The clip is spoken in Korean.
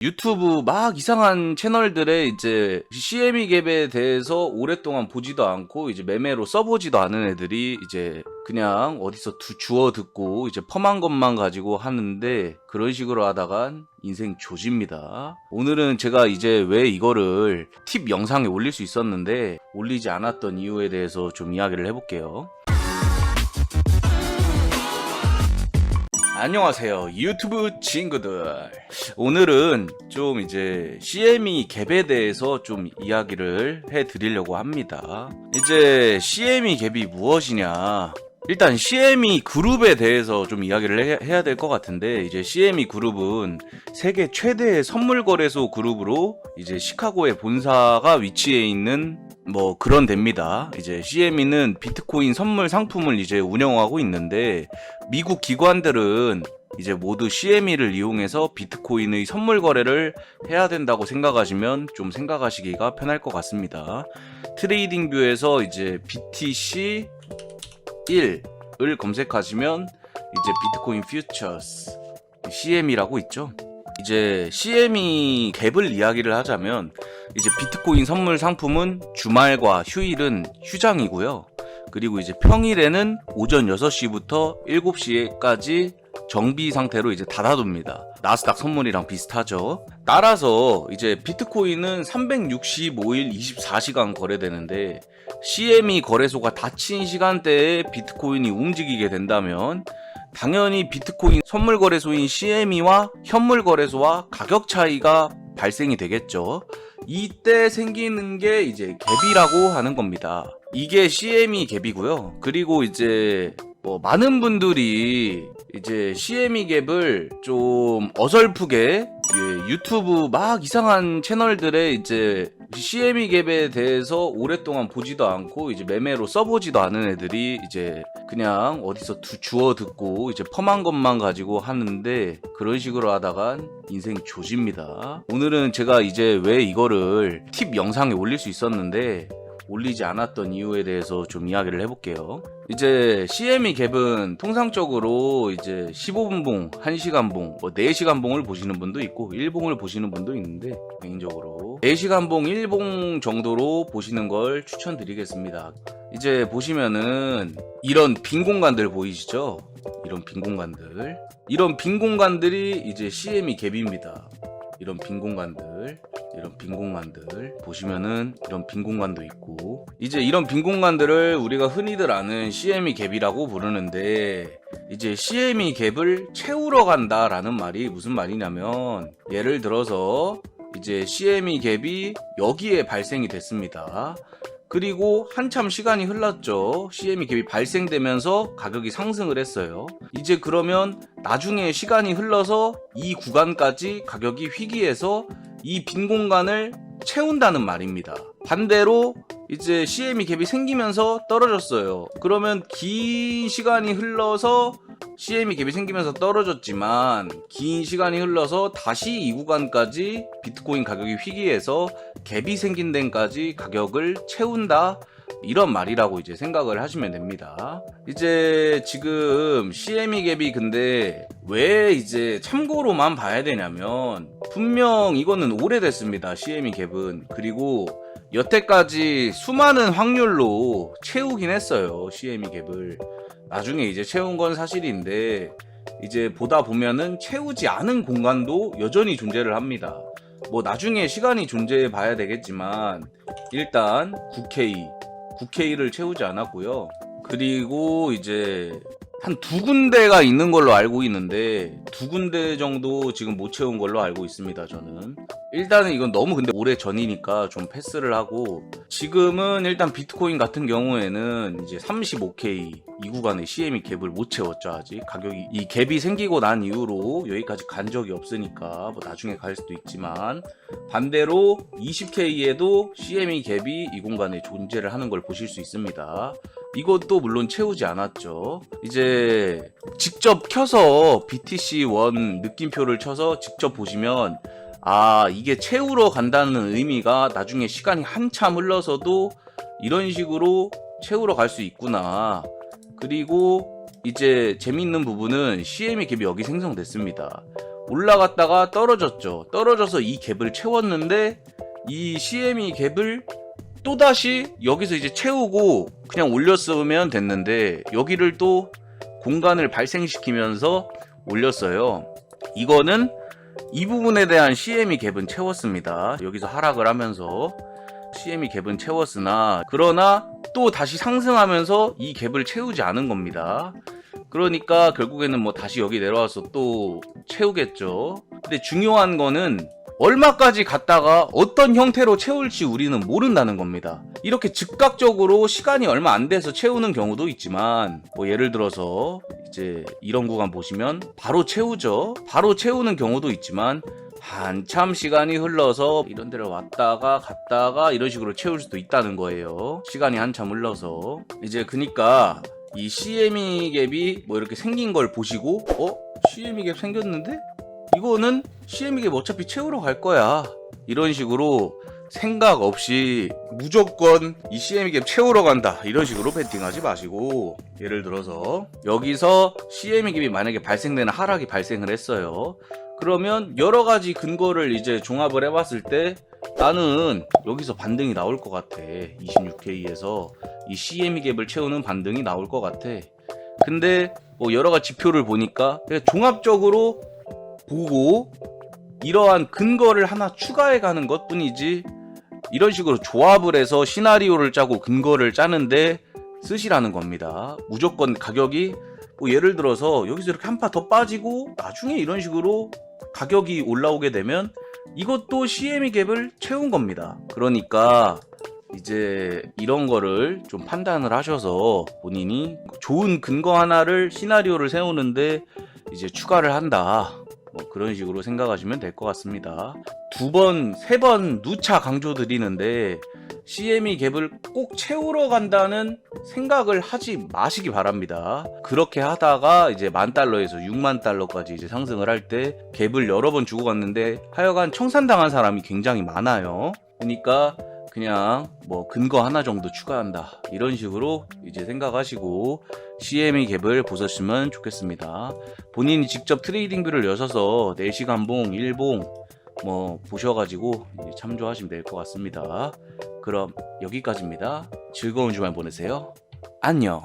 유튜브 막 이상한 채널들의 이제 CME 갭에 대해서 오랫동안 보지도 않고 이제 매매로 써보지도 않은 애들이 이제 그냥 어디서 주워 듣고 이제 펌한 것만 가지고 하는데, 그런 식으로 하다간 인생 조집니다. 오늘은 제가 이제 왜 이거를 팁 영상에 올릴 수 있었는데 올리지 않았던 이유에 대해서 좀 이야기를 해볼게요. 안녕하세요 유튜브 친구들. 오늘은 좀 이제 CME 갭에 대해서 좀 이야기를 해 드리려고 합니다. 이제 CME 갭이 무엇이냐, 일단 CME 그룹에 대해서 좀 이야기를 해야 될 것 같은데, 이제 CME 그룹은 세계 최대의 선물 거래소 그룹으로 이제 시카고에 본사가 위치해 있는 뭐 그런 데입니다. 이제 CME는 비트코인 선물 상품을 이제 운영하고 있는데, 미국 기관들은 이제 모두 CME를 이용해서 비트코인의 선물 거래를 해야 된다고 생각하시면 좀 생각하시기가 편할 것 같습니다. 트레이딩 뷰에서 이제 BTC 1을 검색하시면 이제 비트코인 퓨처스 CME라고 있죠. 이제 CME 갭을 이야기를 하자면, 이제 비트코인 선물 상품은 주말과 휴일은 휴장이고요. 그리고 이제 평일에는 오전 6시부터 7시까지 정비 상태로 이제 닫아둡니다. 나스닥 선물이랑 비슷하죠. 따라서 이제 비트코인은 365일 24시간 거래되는데, CME 거래소가 닫힌 시간대에 비트코인이 움직이게 된다면 당연히 비트코인 선물 거래소인 CME와 현물 거래소와 가격 차이가 발생이 되겠죠. 이때 생기는 게 이제 갭이라고 하는 겁니다. 이게 CME 갭이고요. 그리고 이제 뭐 많은 분들이 이제 CME 갭을 좀 어설프게 유튜브 막 이상한 채널들의 이제 CME 갭에 대해서 오랫동안 보지도 않고 이제 매매로 써보지도 않은 애들이 이제 그냥 어디서 주워 듣고 이제 펌한 것만 가지고 하는데, 그런 식으로 하다간 인생 조집니다. 오늘은 제가 이제 왜 이거를 팁 영상에 올릴 수 있었는데 올리지 않았던 이유에 대해서 좀 이야기를 해볼게요. 이제 CME 갭은 통상적으로 이제 15분봉, 1시간봉, 뭐 4시간봉을 보시는 분도 있고 1봉을 보시는 분도 있는데, 개인적으로 4시간봉, 1봉 정도로 보시는 걸 추천드리겠습니다. 이제 보시면은 이런 빈 공간들 보이시죠? 이런 빈 공간들. 이런 빈 공간들이 이제 CME 갭입니다. 이런 빈 공간들 보시면은 이런 빈 공간도 있고, 이제 이런 빈 공간들을 우리가 흔히들 아는 CME 갭이라고 부르는데, 이제 CME 갭을 채우러 간다라는 말이 무슨 말이냐면, 예를 들어서 이제 CME 갭이 여기에 발생이 됐습니다. 그리고 한참 시간이 흘렀죠. CME 갭이 발생되면서 가격이 상승을 했어요. 이제 그러면 나중에 시간이 흘러서 이 구간까지 가격이 휘기해서 이 빈 공간을 채운다는 말입니다. 반대로 이제 CME 갭이 생기면서 떨어졌어요. 그러면 긴 시간이 흘러서 CME 갭이 생기면서 떨어졌지만, 긴 시간이 흘러서 다시 이 구간까지 비트코인 가격이 휘기해서 갭이 생긴 데까지 가격을 채운다, 이런 말이라고 이제 생각을 하시면 됩니다. 이제 지금 CME 갭이 근데 왜 이제 참고로만 봐야 되냐면, 분명 이거는 오래됐습니다. CME 갭은. 그리고 여태까지 수많은 확률로 채우긴 했어요. CME 갭을. 나중에 이제 채운 건 사실인데, 이제 보다 보면은 채우지 않은 공간도 여전히 존재를 합니다. 뭐 나중에 시간이 존재해 봐야 되겠지만, 일단 9K를 채우지 않았고요. 그리고 이제 한 2군데가 있는 걸로 알고 있는데, 2군데 정도 지금 못 채운 걸로 알고 있습니다. 저는 일단은 이건 너무 근데 오래 전이니까 좀 패스를 하고, 지금은 일단 비트코인 같은 경우에는 이제 35K 이 구간에 CME 갭을 못 채웠죠. 아직 가격이 이 갭이 생기고 난 이후로 여기까지 간 적이 없으니까 뭐 나중에 갈 수도 있지만, 반대로 20K에도 CME 갭이 이 공간에 존재를 하는 걸 보실 수 있습니다. 이것도 물론 채우지 않았죠. 이제 직접 켜서 BTC1 느낌표를 쳐서 직접 보시면, 아, 이게 채우러 간다는 의미가 나중에 시간이 한참 흘러서도 이런 식으로 채우러 갈 수 있구나. 그리고 이제 재미있는 부분은 CME 갭이 여기 생성됐습니다. 올라갔다가 떨어졌죠. 떨어져서 이 갭을 채웠는데 이 CME 갭을 또다시 여기서 이제 채우고 그냥 올렸으면 됐는데 여기를 또 공간을 발생시키면서 올렸어요. 이거는 이 부분에 대한 CME 갭은 채웠습니다. 여기서 하락을 하면서 CME 갭은 채웠으나 그러나 또 다시 상승하면서 이 갭을 채우지 않은 겁니다. 그러니까 결국에는 뭐 다시 여기 내려와서 또 채우겠죠. 근데 중요한 거는 얼마까지 갔다가 어떤 형태로 채울지 우리는 모른다는 겁니다. 이렇게 즉각적으로 시간이 얼마 안 돼서 채우는 경우도 있지만 뭐 예를 들어서 이제 이런 구간 보시면 바로 채우죠. 바로 채우는 경우도 있지만 한참 시간이 흘러서 이런 데를 왔다가 갔다가 이런 식으로 채울 수도 있다는 거예요. 시간이 한참 흘러서 이제 그니까 이 CME 갭이 뭐 이렇게 생긴 걸 보시고 CME 갭 생겼는데? 이거는 CME 갭 어차피 채우러 갈 거야. 이런 식으로 생각 없이 무조건 이 CME 갭 채우러 간다. 이런 식으로 베팅하지 마시고 예를 들어서 여기서 CME 갭이 만약에 발생되는 하락이 발생을 했어요. 그러면 여러 가지 근거를 이제 종합을 해봤을 때 나는 여기서 반등이 나올 것 같아. 26K에서 이 CME 갭을 채우는 반등이 나올 것 같아. 근데 뭐 여러 가지 지표를 보니까 종합적으로 보고 이러한 근거를 하나 추가해 가는 것 뿐이지 이런 식으로 조합을 해서 시나리오를 짜고 근거를 짜는데 쓰시라는 겁니다. 무조건 가격이 뭐 예를 들어서 여기서 이렇게 한 파 더 빠지고 나중에 이런 식으로 가격이 올라오게 되면 이것도 CME 갭을 채운 겁니다. 그러니까 이제 이런 거를 좀 판단을 하셔서 본인이 좋은 근거 하나를 시나리오를 세우는데 이제 추가를 한다. 뭐 그런 식으로 생각하시면 될 것 같습니다. 2번, 3번 누차 강조드리는데 CME 갭을 꼭 채우러 간다는 생각을 하지 마시기 바랍니다. 그렇게 하다가 이제 $10,000에서 $60,000까지 이제 상승을 할 때 갭을 여러 번 주고 갔는데 하여간 청산당한 사람이 굉장히 많아요. 그러니까 그냥 뭐 근거 하나 정도 추가한다 이런 식으로 이제 생각하시고 CME 갭을 보셨으면 좋겠습니다. 본인이 직접 트레이딩 뷰를 여셔서 4시간 봉, 1봉 뭐 보셔가지고 이제 참조하시면 될 것 같습니다. 그럼 여기까지입니다. 즐거운 주말 보내세요. 안녕.